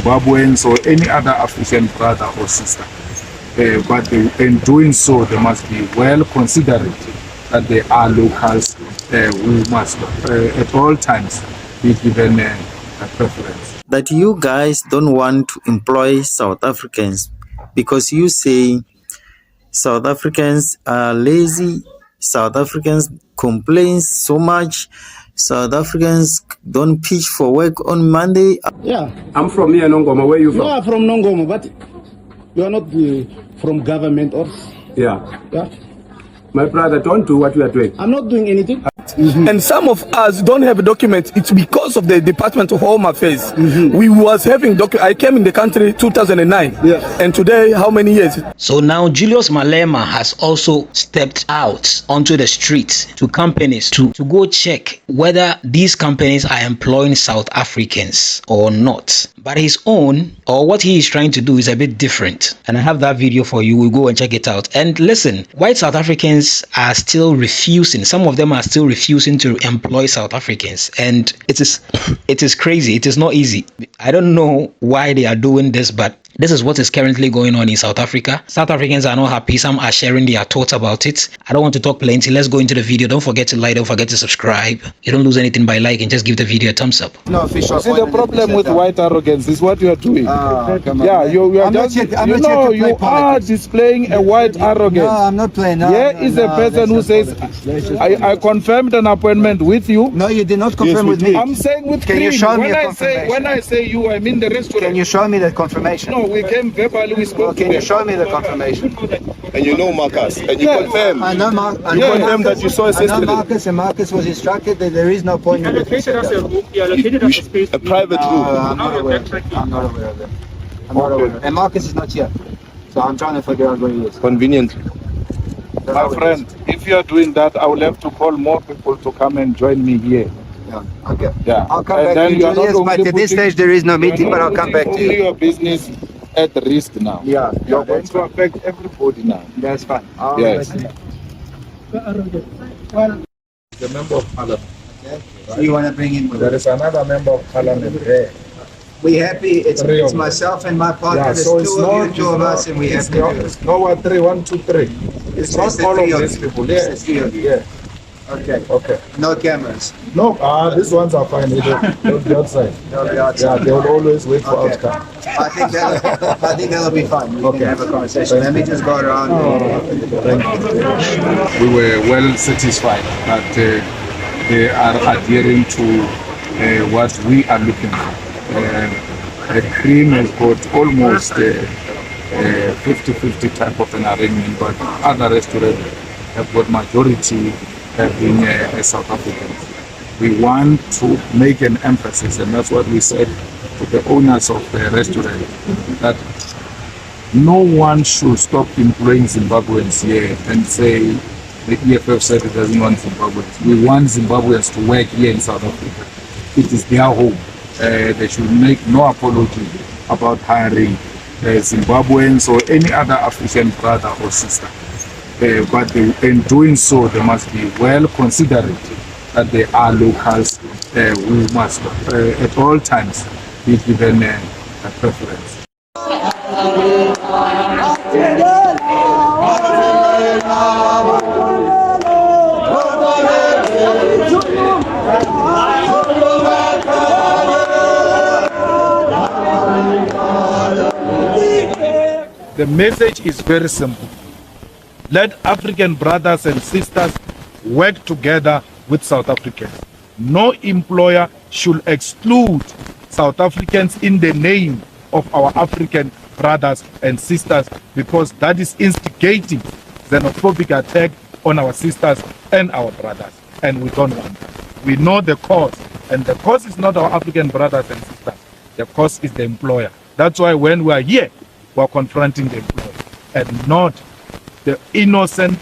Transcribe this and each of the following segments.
Zimbabweans or any other African brother or sister. But in doing so, they must be well considerate that they are locals who must at all times be given a preference. That you guys don't want to employ South Africans because you say South Africans are lazy, South Africans complain so much, South Africans don't pitch for work on Monday. Yeah. I'm from here, Nongoma. Where are you from? You are from Nongoma, but you are not from government or... Yeah. Yeah. My brother, don't do what you are doing. I'm not doing anything. And some of us don't have documents. It's because of the Department of Home Affairs. We was having documents. I came in the country 2009. Yeah. And today, how many years? So now Julius Malema has also stepped out onto the streets to companies to go check whether these companies are employing South Africans or not. But his own, or what he is trying to do, is a bit different. And I have that video for you. We'll go and check it out. And listen, white South Africans are still refusing. Some of them are still refusing to employ South Africans. And it is crazy. It is not easy. I don't know why they are doing this, but this is what is currently going on in South Africa. South Africans are not happy. Some are sharing their thoughts about it. I don't want to talk plenty. Let's go into the video. Don't forget to like. Don't forget to subscribe. You don't lose anything by liking. Just give the video a thumbs up. No official. See, the problem with white arrogance is what you are doing. Yeah, you are just, you are displaying a white arrogance. No, I'm not playing. Here is a person who says, I confirmed an appointment with you. No, you did not confirm with me. I'm saying with Can you show me a confirmation? When I say you, I mean the restaurant. Can you show me the confirmation? No, we came verbally, we spoke. Can you show me the confirmation? And you know Marcus, and you confirm. I know Marcus. You confirm that you saw us yesterday. Marcus, and Marcus was instructed that there is no appointment. A private room. I'm not aware of that. I'm not aware of that. And Marcus is not here. So I'm trying to figure out where he is. Convenient. My friend, if you are doing that, I will have to call more people to come and join me here. Yeah, okay. Yeah. I'll come back to you, Julius, but at this stage there is no meeting, but I'll come back to you. Your business at risk now. Yeah. You're going to affect everybody now. That's fine. Yes. The member of parliament. Okay. So you want to bring in... There is another member of parliament there. We happy, it's myself and my partner, there's two of us, and we have to do it. It's no 1 3 1 2 3. It's not all of these people. Yes. Yeah. Okay. Okay. No cameras. No, these ones are fine. They'll be outside. Yeah, they will always wait for outcome. I think that'll be fine. We can have a conversation. Let me just go around. We were well satisfied that they are adhering to what we are looking for. The cream has got almost 50-50 type of an arrangement, but other restaurants have got majority being South Africans. We want to make an emphasis, and that's what we said to the owners of the restaurant, that no one should stop employing Zimbabweans here and say the EFF said it doesn't want Zimbabweans. We want Zimbabweans to work here in South Africa. It is their home. They should make no apology about hiring Zimbabweans or any other African brother or sister. But in doing so, they must be well considerate that they are locals who must at all times be given a preference. The message is very simple. Let African brothers and sisters work together with South Africans. No employer should exclude South Africans in the name of our African brothers and sisters, because that is instigating xenophobic attack on our sisters and our brothers, and we don't want that. We know the cause, and the cause is not our African brothers and sisters. The cause is the employer. That's why when we are here, we are confronting the employer and not the innocent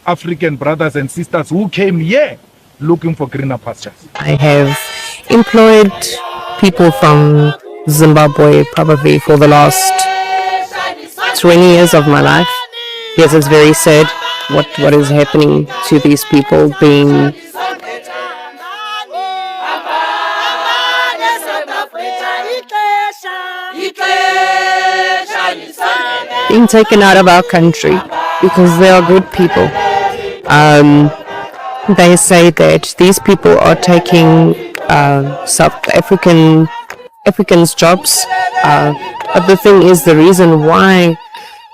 African brothers and sisters who came here looking for greener pastures. I have employed people from Zimbabwe probably for the last 20 years of my life. Yes, it's very sad what is happening to these people being being taken out of our country because they are good people. They say that these people are taking South Africans' jobs, but the thing is, the reason why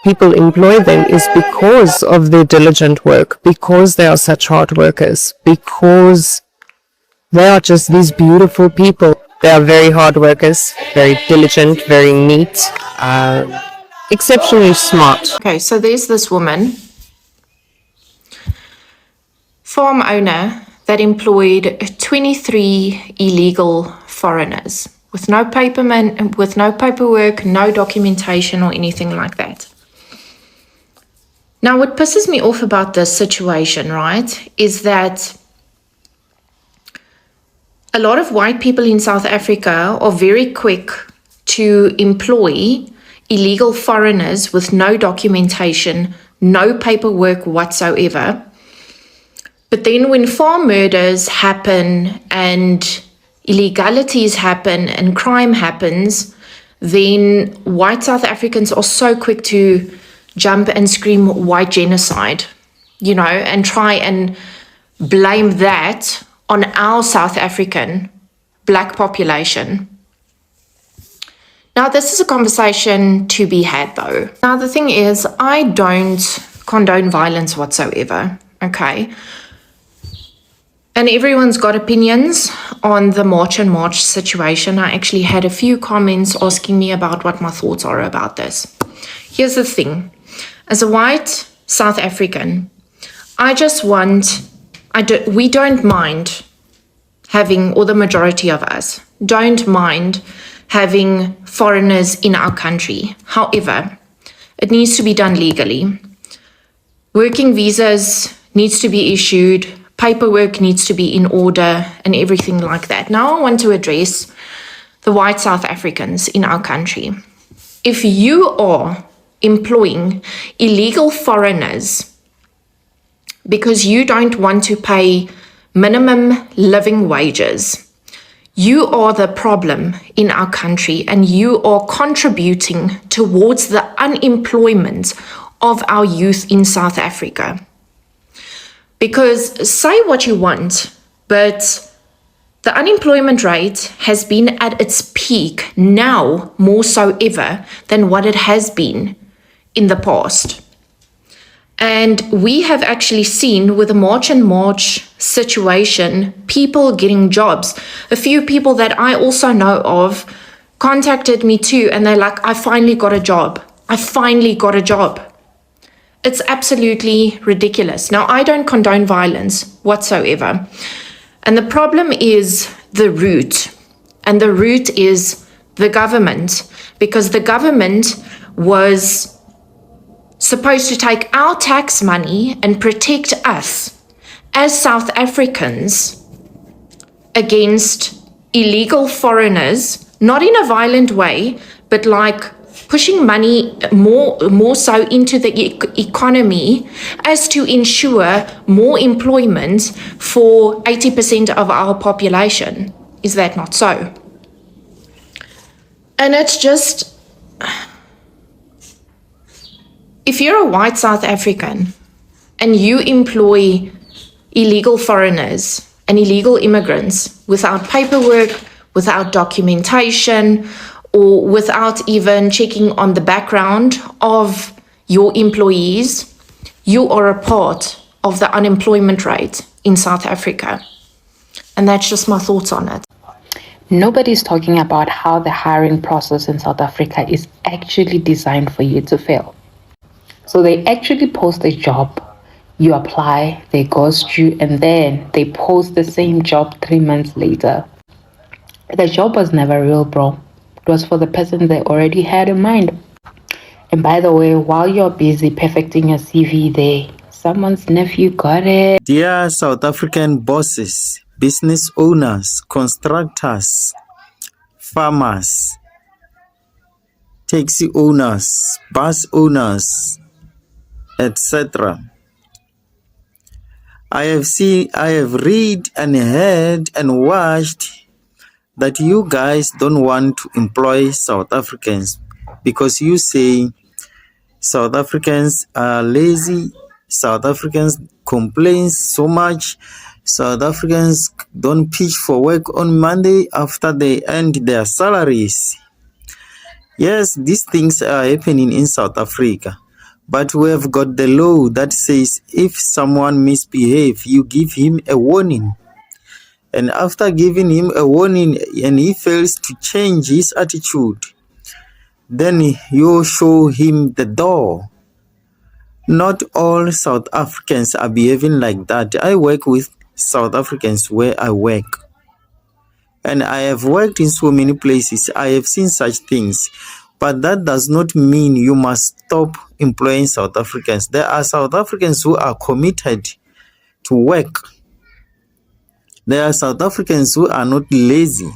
people employ them is because of their diligent work, because they are such hard workers, because they are just these beautiful people. They are very hard workers, very diligent, very neat, exceptionally smart. Okay, so there's this woman, farm owner, that employed 23 illegal foreigners with no paperwork, no documentation or anything like that. Now, what pisses me off about this situation, right, is that a lot of white people in South Africa are very quick to employ illegal foreigners with no documentation, no paperwork whatsoever. But then when farm murders happen and illegalities happen and crime happens, then white South Africans are so quick to jump and scream white genocide, and try and blame that on our South African black population. Now, this is a conversation to be had, though. Now, the thing is, I don't condone violence whatsoever, okay? And everyone's got opinions on the March and March situation. I actually had a few comments asking me about what my thoughts are about this. Here's the thing. As a white South African, we don't mind having, or the majority of us, don't mind having foreigners in our country. However, it needs to be done legally. Working visas needs to be issued, paperwork needs to be in order, and everything like that. Now I want to address the white South Africans in our country. If you are employing illegal foreigners because you don't want to pay minimum living wages, you are the problem in our country, and you are contributing towards the unemployment of our youth in South Africa. Because say what you want, but the unemployment rate has been at its peak now more so ever than what it has been in the past. And we have actually seen with the March and March situation, people getting jobs. A few people that I also know of contacted me too, and they're like, I finally got a job. I finally got a job. It's absolutely ridiculous. Now, I don't condone violence whatsoever. And the problem is the root. And the root is the government, because the government was supposed to take our tax money and protect us as South Africans against illegal foreigners, not in a violent way, but like pushing money more so into the economy as to ensure more employment for 80% of our population. Is that not so? And it's just, if you're a white South African and you employ illegal foreigners and illegal immigrants without paperwork, without documentation, or without even checking on the background of your employees, you are a part of the unemployment rate in South Africa. And that's just my thoughts on it. Nobody's talking about how the hiring process in South Africa is actually designed for you to fail. So they actually post a job, you apply, they ghost you, and then they post the same job 3 months later. The job was never real, bro. It was for the person they already had in mind. And by the way, while you're busy perfecting your CV there, someone's nephew got it. Dear South African bosses, business owners, constructors, farmers, taxi owners, bus owners, etc. I have read and heard and watched that you guys don't want to employ South Africans because you say South Africans are lazy, South Africans complain so much, South Africans don't pitch for work on Monday after they earned their salaries. Yes, these things are happening in South Africa, but we have got the law that says if someone misbehaves, you give him a warning. And after giving him a warning and he fails to change his attitude, then you show him the door. Not all South Africans are behaving like that. I work with South Africans where I work. And I have worked in so many places. I have seen such things. But that does not mean you must stop employing South Africans. There are South Africans who are committed to work. There are South Africans who are not lazy.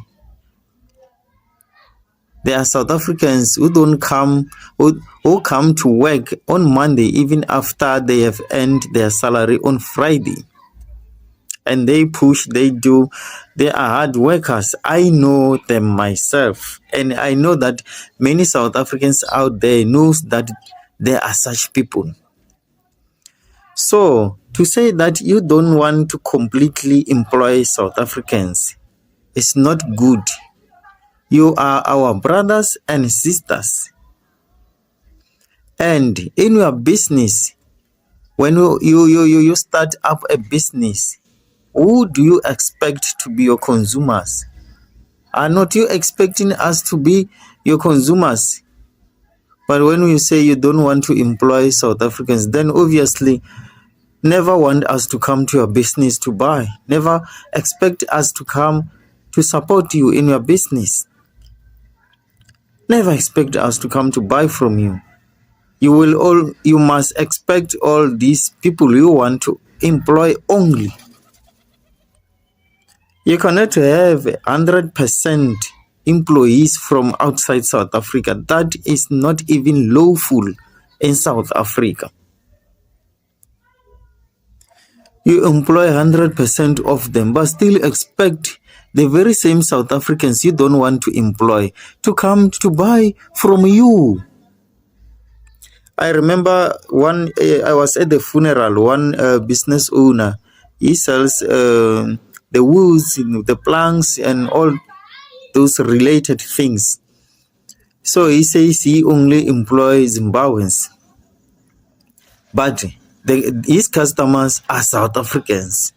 There are South Africans who don't come, who come to work on Monday even after they have earned their salary on Friday. And they push, they do, they are hard workers. I know them myself. And I know that many South Africans out there knows that there are such people. So, to say that you don't want to completely employ South Africans is not good. You are our brothers and sisters. And in your business, when you start up a business, who do you expect to be your consumers? Are not you expecting us to be your consumers? But when you say you don't want to employ South Africans, then obviously never want us to come to your business to buy. Never expect us to come to support you in your business. Never expect us to come to buy from you. You must expect all these people you want to employ only. You cannot have 100% employees from outside South Africa. That is not even lawful in South Africa. You employ 100% of them, but still expect the very same South Africans you don't want to employ to come to buy from you. I remember I was at the funeral, one business owner, he sells the woods, the planks and all those related things. So he says he only employs Zimbabweans. But his customers are South Africans.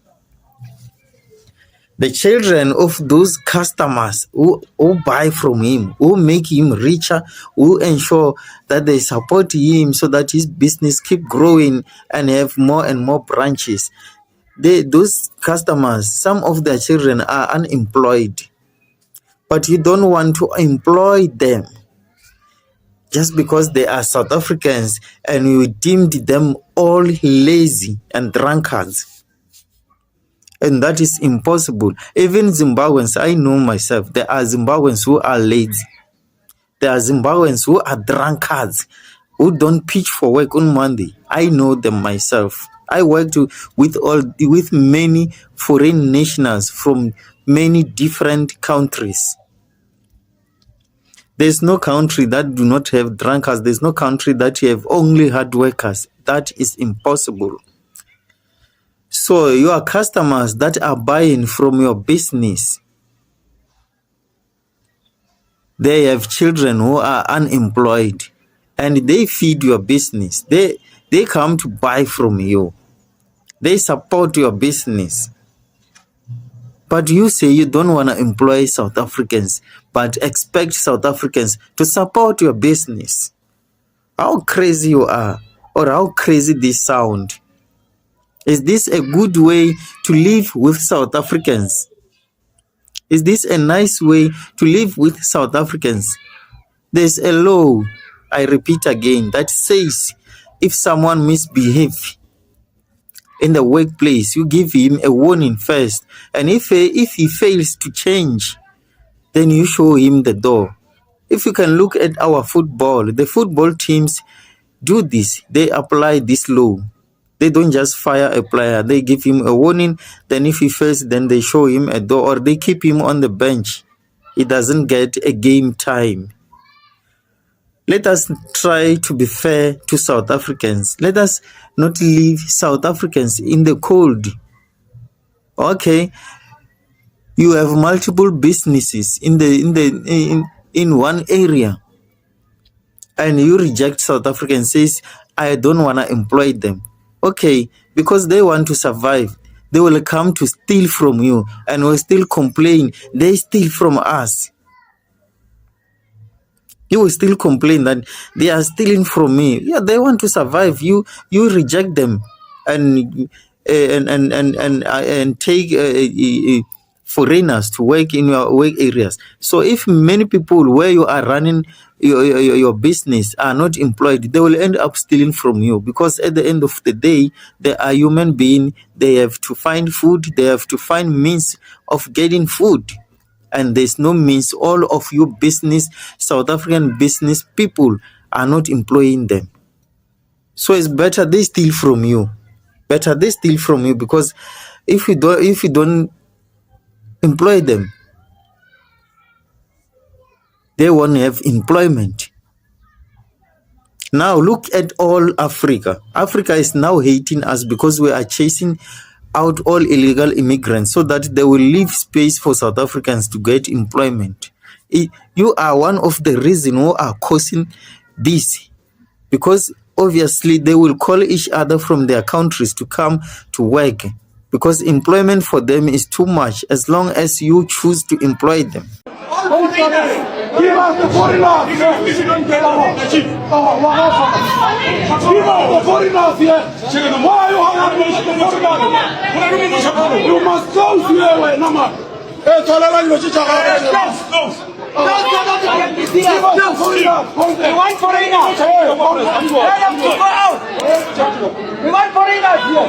The children of those customers who buy from him, who make him richer, who ensure that they support him so that his business keep growing and have more and more branches. Those customers, some of their children are unemployed. But you don't want to employ them just because they are South Africans and you deemed them all lazy and drunkards. And that is impossible. Even Zimbabweans, I know myself, there are Zimbabweans who are lazy. There are Zimbabweans who are drunkards, who don't pitch for work on Monday. I know them myself. I worked with many foreign nationals from many different countries. There's no country that do not have drunkards. There's no country that you have only hard workers. That is impossible. So your customers that are buying from your business, they have children who are unemployed and they feed your business. They come to buy from you. They support your business. But you say you don't want to employ South Africans, but expect South Africans to support your business. How crazy you are, or how crazy this sound. Is this a good way to live with South Africans? Is this a nice way to live with South Africans? There's a law, I repeat again, that says if someone misbehaves in the workplace, you give him a warning first. And if he fails to change, then you show him the door. If you can look at our football, the football teams do this. They apply this law. They don't just fire a player. They give him a warning. Then if he fails, then they show him a door or they keep him on the bench. it doesn't get a game time. Let us try to be fair to South Africans. Let us not leave South Africans in the cold. Okay, you have multiple businesses in one area, and you reject South Africans, says, I don't want to employ them. Okay, because they want to survive, they will come to steal from you and will still complain they steal from us. You will still complain that they are stealing from me. Yeah, they want to survive. You reject them and take foreigners to work in your work areas. So if many people where you are running your business are not employed, they will end up stealing from you, because at the end of the day, they are human beings. They have to find food. They have to find means of getting food. And there's no means. All of you business, South African business people are not employing them. So it's better they steal from you. Better they steal from you, because if you don't employ them, they won't have employment. Now look at all Africa. Africa is now hating us because we are chasing out all illegal immigrants so that they will leave space for South Africans to get employment. You are one of the reasons who are causing this, because obviously they will call each other from their countries to come to work, because employment for them is too much as long as you choose to employ them. Give us the foreigners! Give us the foreigners here! Why are you hanging with the foreigners? You must go here, Nama. We want foreigners! Let them to go out! We want foreigners here!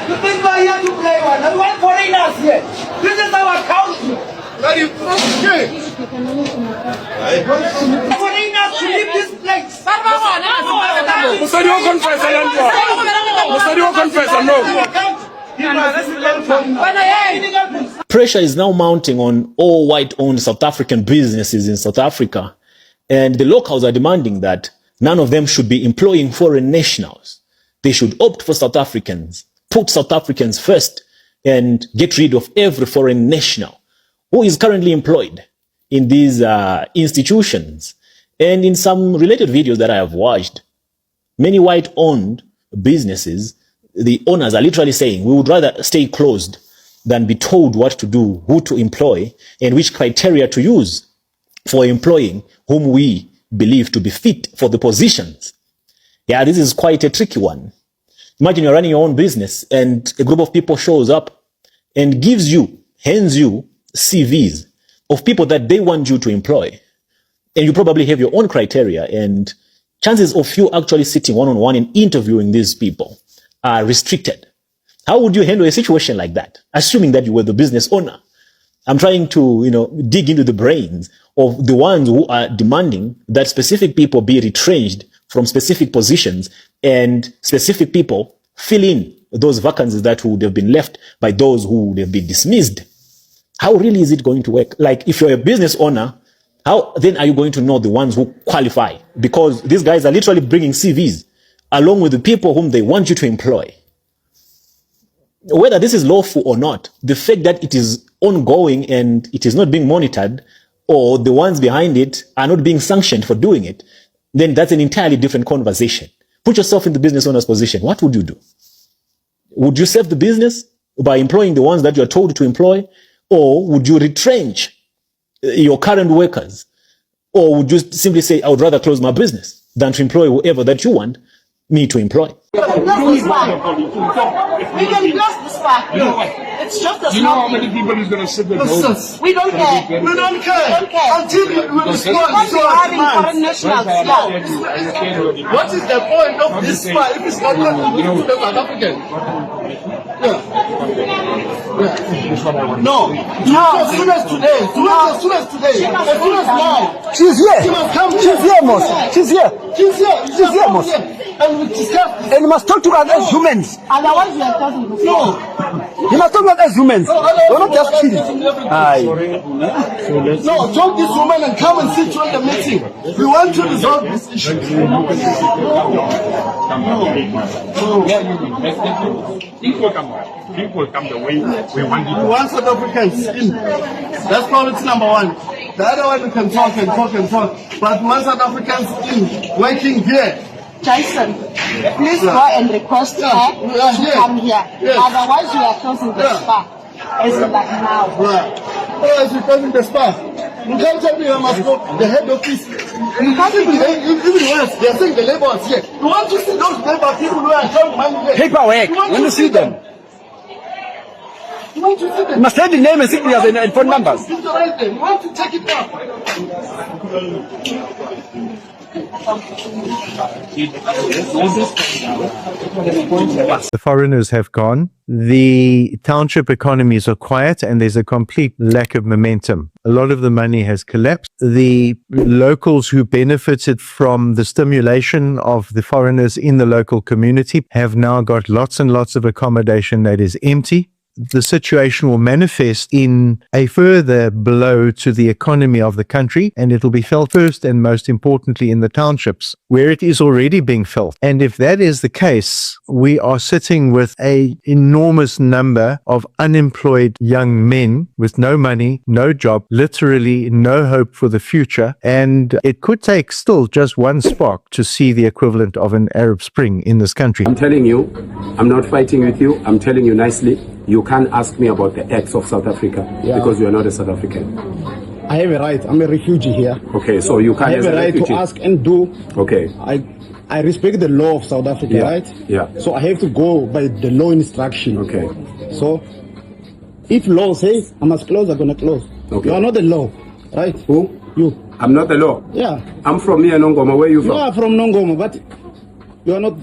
You think we're here to play one? We want foreigners here. This is our country. Foreigners to leave this place. Pressure is now mounting on all white-owned South African businesses in South Africa, and the locals are demanding that none of them should be employing foreign nationals. They should opt for South Africans, put South Africans first, and get rid of every foreign national who is currently employed in these institutions. And in some related videos that I have watched, many white-owned businesses, the owners are literally saying, we would rather stay closed than be told what to do, who to employ, and which criteria to use for employing whom we believe to be fit for the positions. Yeah, this is quite a tricky one. Imagine you're running your own business and a group of people shows up and hands you CVs of people that they want you to employ. And you probably have your own criteria, and chances of you actually sitting one-on-one and interviewing these people are restricted. How would you handle a situation like that, assuming that you were the business owner? I'm trying to, dig into the brains of the ones who are demanding that specific people be retrenched from specific positions and specific people fill in those vacancies that would have been left by those who would have been dismissed. How really is it going to work? Like, if you're a business owner, how then are you going to know the ones who qualify? Because these guys are literally bringing CVs along with the people whom they want you to employ. Whether this is lawful or not, the fact that it is ongoing and it is not being monitored, or the ones behind it are not being sanctioned for doing it, then that's an entirely different conversation. Put yourself in the business owner's position. What would you do? Would you save the business by employing the ones that you're told to employ? Or would you retrench your current workers? Or would you simply say, I would rather close my business than to employ whoever that you want me to employ? We can blast this fact. It's just a. You know how many people is going to sit there? We don't care. We don't care. Until you respond to our demands. What is the point of this fight if it's not contributing to the South African? No. As soon as today. As soon as now. She's here. She must come. She's here, Mos. She's here. She's here. She's here, Mos. And we discuss. And you must talk to us as humans. Otherwise, we are talking. No. You must talk about as women. You're not just kidding. No, talk this woman and come and sit on the meeting. We want to resolve this issue. People come the way we want it. We want South Africans in. That's priority number one. The other one we can talk and talk and talk. But we want South Africans in, working here. Jason, please go and request her to come here. Otherwise, we are closing the spa. As in like now. Right. Oh, as we're closing the spa. You can't tell me I must go the head office. You can't even worse. They are saying the labor is here. You want to see those labor people who are trying money there. Paperwork. You want to see them. You want to see them. You must have the name and signatures and phone numbers. You want to take it down. The foreigners have gone. The township economies are quiet and there's a complete lack of momentum. A lot of the money has collapsed. The locals who benefited from the stimulation of the foreigners in the local community have now got lots and lots of accommodation that is empty. The situation will manifest in a further blow to the economy of the country, and it'll be felt first and most importantly in the townships, where it is already being felt. And if that is the case, we are sitting with an enormous number of unemployed young men with no money, no job, literally no hope for the future. And it could take still just one spark to see the equivalent of an Arab Spring in this country. I'm telling you, I'm not fighting with you. I'm telling you nicely. You can't ask me about the acts of South Africa because you are not a South African. I have a right. I'm a refugee here. Okay, so you can't. I have a right to ask and do. Okay. I respect the law of South Africa, right? Yeah. So I have to go by the law instruction. Okay. So if law says I must close, I'm gonna close. Okay. You are not the law, right? Who? You. I'm not the law. Yeah. I'm from here, Nongoma. Where are you from? You are from Nongoma, but you are not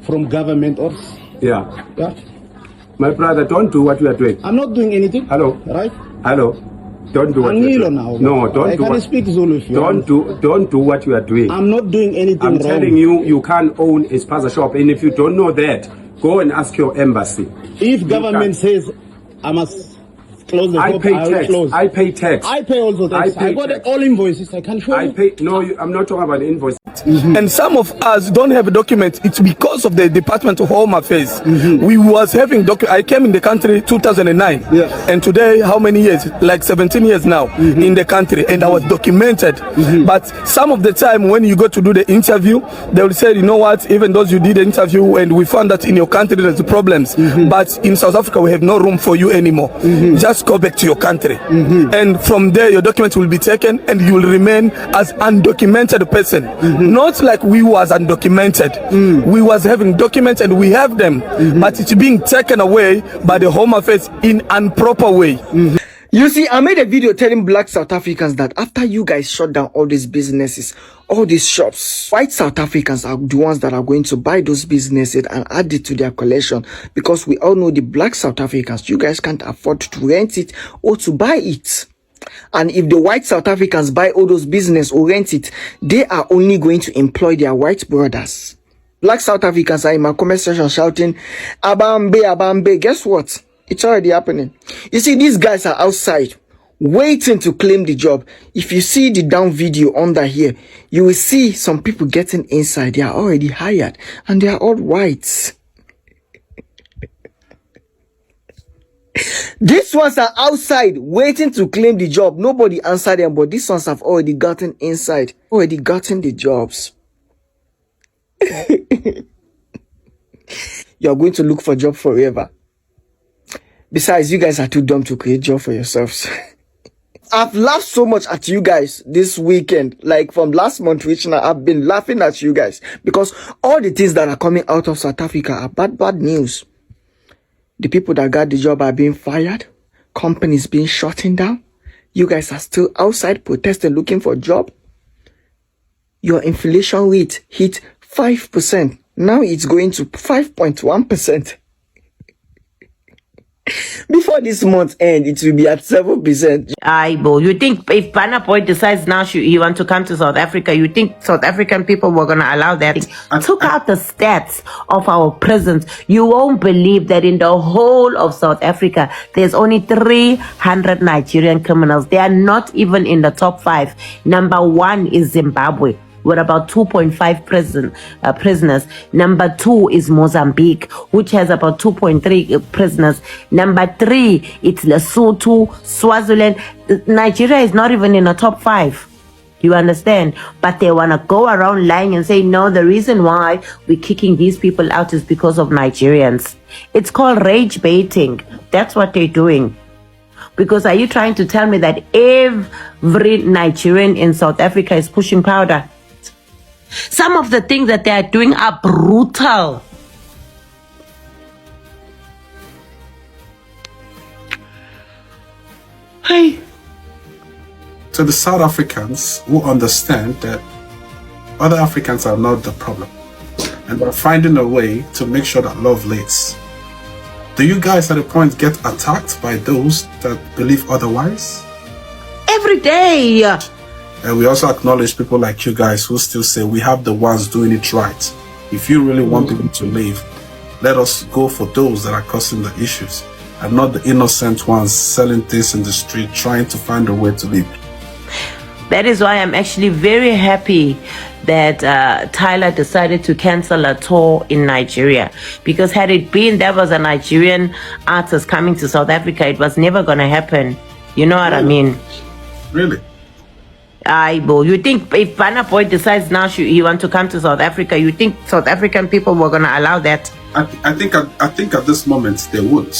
from government or. Yeah. Yeah. My brother, don't do what you are doing. I'm not doing anything. Hello. Right? Hello. Don't do what you are doing. Now. No, don't I do can't what. speak Zulu if you Don't do what you are doing. I'm not doing anything I'm wrong. telling you, you can't own a spaza shop, and if you don't know that, go and ask your embassy. If government says I must close the shop, I will close. I pay tax. I pay also tax. I got all invoices. I can show you. I'm not talking about the invoice. And some of us don't have documents. It's because of the Department of Home Affairs. We was having I came in the country 2009, and today how many years? Like 17 years now in the country, and I was documented. But some of the time when you go to do the interview, they will say, you know what? Even though you did the interview and we found that in your country there's problems, but in South Africa we have no room for you anymore. Just go back to your country, and from there your documents will be taken, and you will remain as undocumented person. Not like we was undocumented. We was having documents and we have them, but it's being taken away by the Home Affairs in improper way. You see, I made a video telling black South Africans that after you guys shut down all these businesses, all these shops, white South Africans are the ones that are going to buy those businesses and add it to their collection, because we all know the black South Africans, you guys can't afford to rent it or to buy it. And if the white South Africans buy all those business or rent it, they are only going to employ their white brothers. Black South Africans are in my comment section shouting, Abambe, Abambe. Guess what? It's already happening. You see, these guys are outside waiting to claim the job. If you see the down video under here, you will see some people getting inside. They are already hired and they are all whites. These ones are outside waiting to claim the job. Nobody answered them, but these ones have already gotten inside, already gotten the jobs. You're going to look for a job forever. Besides, you guys are too dumb to create job for yourselves. I've laughed so much at you guys this weekend, like from last month, which now I've been laughing at you guys because all the things that are coming out of South Africa are bad news. The people that got the job are being fired. Companies being shutting down. You guys are still outside protesting, looking for a job. Your inflation rate hit 5%. Now it's going to 5.1%. Before this month end, it will be at 7%. Bo, you think if Burna Boy decides now he want to come to South Africa, you think South African people were going to allow that? Took out the stats of our prisons. You won't believe that in the whole of South Africa, there's only 300 Nigerian criminals. They are not even in the top 5. Number 1 is Zimbabwe, with about 2.5 prisoners. Number 2 is Mozambique, which has about 2.3 prisoners. Number 3, it's Lesotho, Swaziland. Nigeria is not even in the top 5. You understand? But they want to go around lying and say, no, the reason why we're kicking these people out is because of Nigerians. It's called rage baiting. That's what they're doing. Because are you trying to tell me that every Nigerian in South Africa is pushing powder? Some of the things that they are doing are brutal. Hey. To the South Africans who understand that other Africans are not the problem, and they're finding a way to make sure that love leads. Do you guys at a point get attacked by those that believe otherwise? Every day. And we also acknowledge people like you guys who still say we have the ones doing it right. If you really want people to live, let us go for those that are causing the issues and not the innocent ones selling things in the street, trying to find a way to live. That is why I'm actually very happy that Tyler decided to cancel a tour in Nigeria. Because had it been there was a Nigerian artist coming to South Africa, it was never going to happen. You know what I mean? Really? Bo, you think if Burna Boy decides now he want to come to South Africa, you think South African people were going to allow that? I think at this moment they would.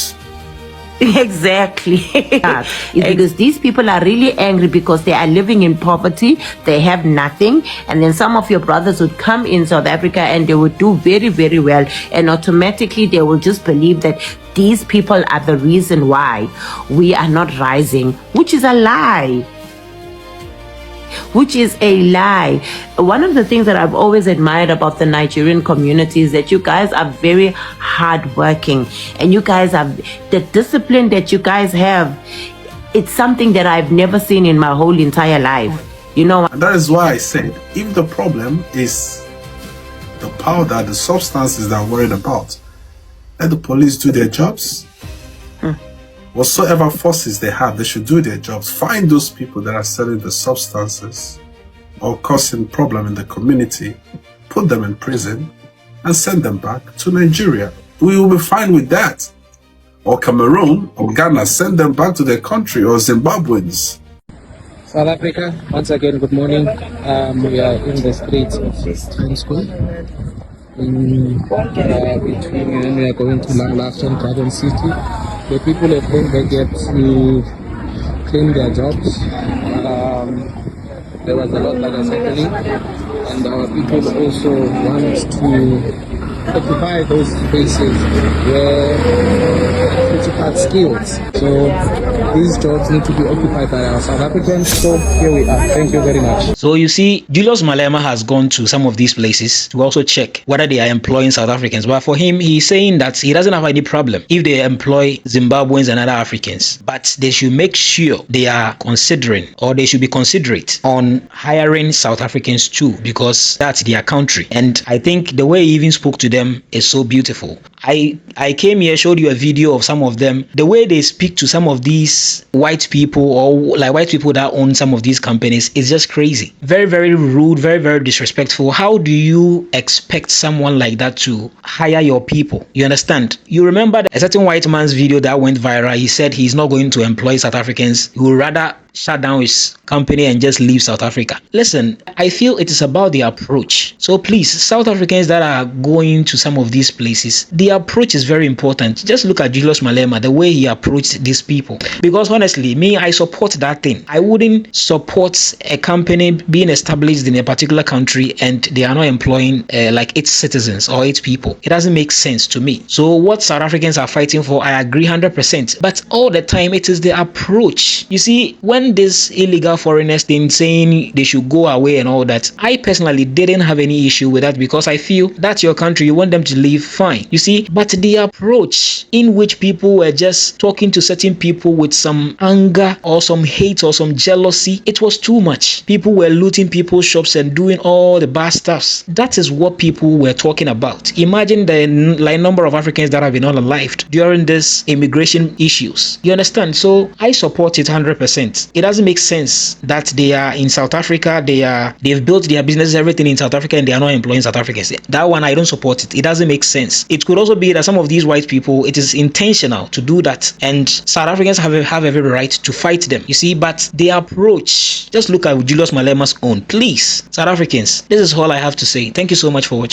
Exactly. It's because these people are really angry because they are living in poverty, they have nothing, and then some of your brothers would come in South Africa and they would do very, very well, and automatically they will just believe that these people are the reason why we are not rising, which is a lie. Which is a lie. One of the things that I've always admired about the Nigerian community is that you guys are very hardworking, and you guys have the discipline that you guys have. It's something that I've never seen in my whole entire life. You know, and that is why I said if the problem is the powder, the substances that I'm worried about, let the police do their jobs. Whatsoever forces they have, they should do their jobs. Find those people that are selling the substances or causing problem in the community, put them in prison, and send them back to Nigeria. We will be fine with that. Or Cameroon or Ghana, send them back to their country, or Zimbabweans. South Africa, once again, good morning. We are in the streets of Town School. We are going to Langlaagte, Garden City. The people at home, they get to claim their jobs. There was a lot that is happening, and our people also want to occupy those spaces where critical skills. So these jobs need to be occupied by our South Africans. So here we are. Thank you very much. So you see, Julius Malema has gone to some of these places to also check whether they are employing South Africans. But for him, he's saying that he doesn't have any problem if they employ Zimbabweans and other Africans. But they should make sure they are considering, or they should be considerate on hiring South Africans too, because that's their country. And I think the way he even spoke to them is so beautiful. I came here, showed you a video of some of them. The way they speak to some of these white people, or like white people that own some of these companies, is just crazy. Very, very rude, very, very disrespectful. How do you expect someone like that to hire your people? You understand? You remember a certain white man's video that went viral. He said he's not going to employ South Africans. He would rather shut down his company and just leave South Africa. Listen, I feel it is about the approach. So please, South Africans that are going to some of these places, the approach is very important. Just look at Julius Malema, the way he approached these people. Because honestly, me, I support that thing. I wouldn't support a company being established in a particular country and they are not employing like its citizens or its people. It doesn't make sense to me. So what South Africans are fighting for, I agree 100%. But all the time, it is the approach. You see, when on this illegal foreigners thing, saying they should go away and all that, I personally didn't have any issue with that because I feel that's your country, you want them to live fine, you see. But the approach in which people were just talking to certain people with some anger or some hate or some jealousy, it was too much. People were looting people's shops and doing all the bad stuffs. That is what people were talking about. Imagine the number of Africans that have been unalived during this immigration issues. You understand? So I support it 100%. It doesn't make sense that they are in South Africa, they've built their businesses, everything in South Africa, and they are not employing South Africans. That one, I don't support it. It doesn't make sense. It could also be that some of these white people, it is intentional to do that, and South Africans have every right to fight them, you see. But the approach, just look at Julius Malema's own. Please, South Africans, this is all I have to say. Thank you so much for watching.